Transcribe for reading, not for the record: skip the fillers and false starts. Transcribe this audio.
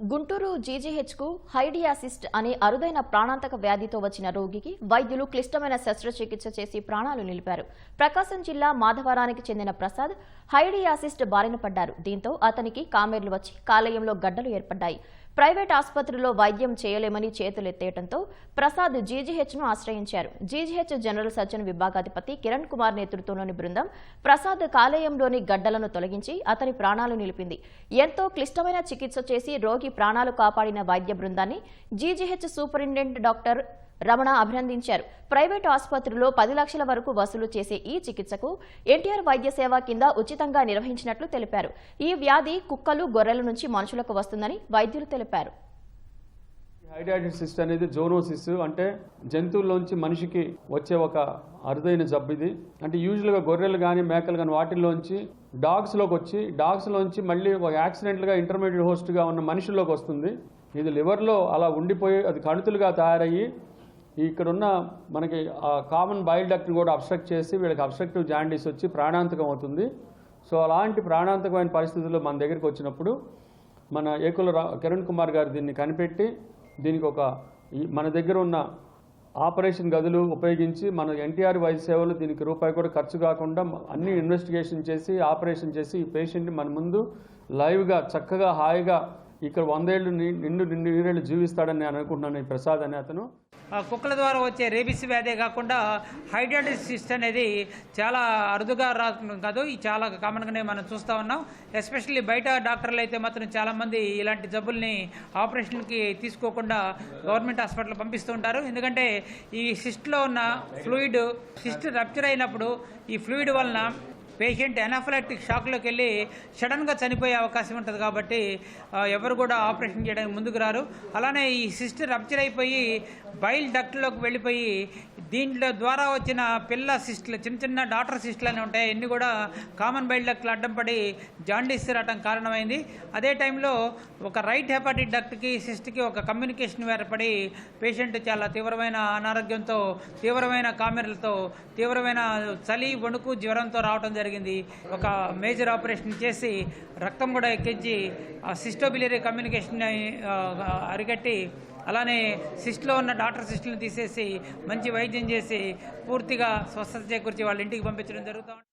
గుంటూరు జీజీహెచ్కు హైడియాసిస్ట్ అనే అరుదైన ప్రాణాంతక వ్యాధితో వచ్చిన రోగికి వైద్యులు క్లిష్టమైన శస్త్రచికిత్స చేసి ప్రాణాలు నిలిపారు. ప్రకాశం జిల్లా మాధవరానికి చెందిన ప్రసాద్ హైడియాసిస్ట్ బారిన పడ్డారు. దీంతో అతనికి కామెర్లు వచ్చి కాలేయంలో గడ్డలు ఏర్పడ్డాయి. ప్రైవేట్ ఆసుపత్రిలో వైద్యం చేయలేమని చేతులెత్తేయడంతో ప్రసాద్ జీజీహెచ్ను ఆశ్రయించారు. జీజీహెచ్ జనరల్ సర్జన్ విభాగాధిపతి కిరణ్ కుమార్ నేతృత్వంలోని బృందం ప్రసాద్ కాలేయంలోని గడ్డలను తొలగించి అతని ప్రాణాలు నిలిపింది. ఎంతో క్లిష్టమైన చికిత్స చేసి రోగి ప్రాణాలు కాపాడిన వైద్య బృందాన్ని జీజీహెచ్ సూపరింటెండెంట్ డాక్టర్ రమణ అభినందించారు. ప్రైవేటు ఆసుపత్రిలో 10 లక్షల వరకు వసూలు చేసే ఈ చికిత్సకు ఎన్టీఆర్ వైద్య సేవ కింద ఉచితంగా నిర్వహించినట్లు తెలిపారు. ఈ వ్యాధి కుక్కలు, గొర్రెల నుంచి మనుషులకు వస్తుందని వైద్యులు తెలిపారు. హైడియాసిస్ అనేది జోనోసిస్ అంటే జంతువుల్లోంచి మనిషికి వచ్చే ఒక అరుదైన జబ్బు ఇది. అంటే యూజువల్గా గొర్రెలు కానీ మేకలు కానీ వాటిల్లోంచి డాగ్స్లోకి వచ్చి డాగ్స్లోంచి మళ్ళీ ఒక యాక్సిడెంట్గా ఇంటర్మీడియట్ హోస్ట్గా ఉన్న మనుషుల్లోకి వస్తుంది. ఇది లివర్లో అలా ఉండిపోయి అది కణుతులుగా తయారయ్యి ఇక్కడున్న మనకి కామన్ బైల్ డక్ట్ని కూడా అబ్స్ట్రక్ట్ చేసి వీళ్ళకి అబ్స్ట్రక్టివ్ జాండీస్ వచ్చి ప్రాణాంతకం అవుతుంది. సో అలాంటి ప్రాణాంతకమైన పరిస్థితుల్లో మన దగ్గరికి వచ్చినప్పుడు మన ఏకుల కిరణ్ కుమార్ గారు దీన్ని కనిపెట్టి దీనికి మన దగ్గర ఉన్న ఆపరేషన్ గదులు ఉపయోగించి మన ఎన్టీఆర్ వైద్య సేవలు దీనికి రూపాయి కూడా ఖర్చు కాకుండా అన్ని ఇన్వెస్టిగేషన్ చేసి ఆపరేషన్ చేసి ఈ పేషెంట్ని మన ముందు లైవ్గా చక్కగా హాయిగా ఇక్కడ 100 ఏళ్ళు నిండు జీవిస్తాడని నేను అనుకుంటున్నాను. ఈ ప్రసాద్ అనే అతను కుక్కల ద్వారా వచ్చే రేబిస్ వ్యాధే కాకుండా హైడియాసిస్ అనేది చాలా అరుదుగా కాదు, ఇది చాలా కామన్గానే మనం చూస్తూ ఉన్నాం. ఎస్పెషల్లీ బయట డాక్టర్లు అయితే మాత్రం చాలామంది ఇలాంటి జబ్బుల్ని ఆపరేషన్కి తీసుకోకుండా గవర్నమెంట్ హాస్పిటల్ పంపిస్తూ ఉంటారు. ఎందుకంటే ఈ సిస్ట్లో ఉన్న ఫ్లూయిడ్ సిస్ట్ రప్చర్ అయినప్పుడు ఈ ఫ్లూయిడ్ వలన పేషెంట్ ఎనాఫిలాక్టిక్ షాక్లోకి వెళ్ళి సడన్గా చనిపోయే అవకాశం ఉంటుంది. కాబట్టి ఎవరు కూడా ఆపరేషన్ చేయడానికి ముందుకు రారు. అలానే ఈ సిస్ట్ రప్చర్ అయిపోయి బైల్ డక్ట్లోకి వెళ్ళిపోయి దీంట్లో ద్వారా వచ్చిన పిల్ల సిస్టులు చిన్న చిన్న డాటర్ సిస్టులు అని ఉంటాయి. ఇన్ని కూడా కామన్ బైల్ డక్ట్లు అడ్డం పడి జాండీస్ రావడం కారణమైంది. అదే టైంలో ఒక రైట్ హెపాటిక్ డక్ట్కి సిస్ట్కి ఒక కమ్యూనికేషన్ ఏర్పడి పేషెంట్ చాలా తీవ్రమైన అనారోగ్యంతో, తీవ్రమైన కామెర్లతో, తీవ్రమైన చలి, వణుకు, జ్వరంతో రావడం జరిగింది. ఒక మేజర్ ఆపరేషన్ చేసి రక్తం కూడా ఎక్కించి ఆ సిస్టోబిలియరీ కమ్యూనికేషన్ అరికట్టి అలానే సిస్ట్లో ఉన్న డాక్టర్ సిస్టులను తీసేసి మంచి వైద్యం చేసి పూర్తిగా స్వస్థత చేకూర్చి వాళ్ళ ఇంటికి పంపించడం జరుగుతుంది.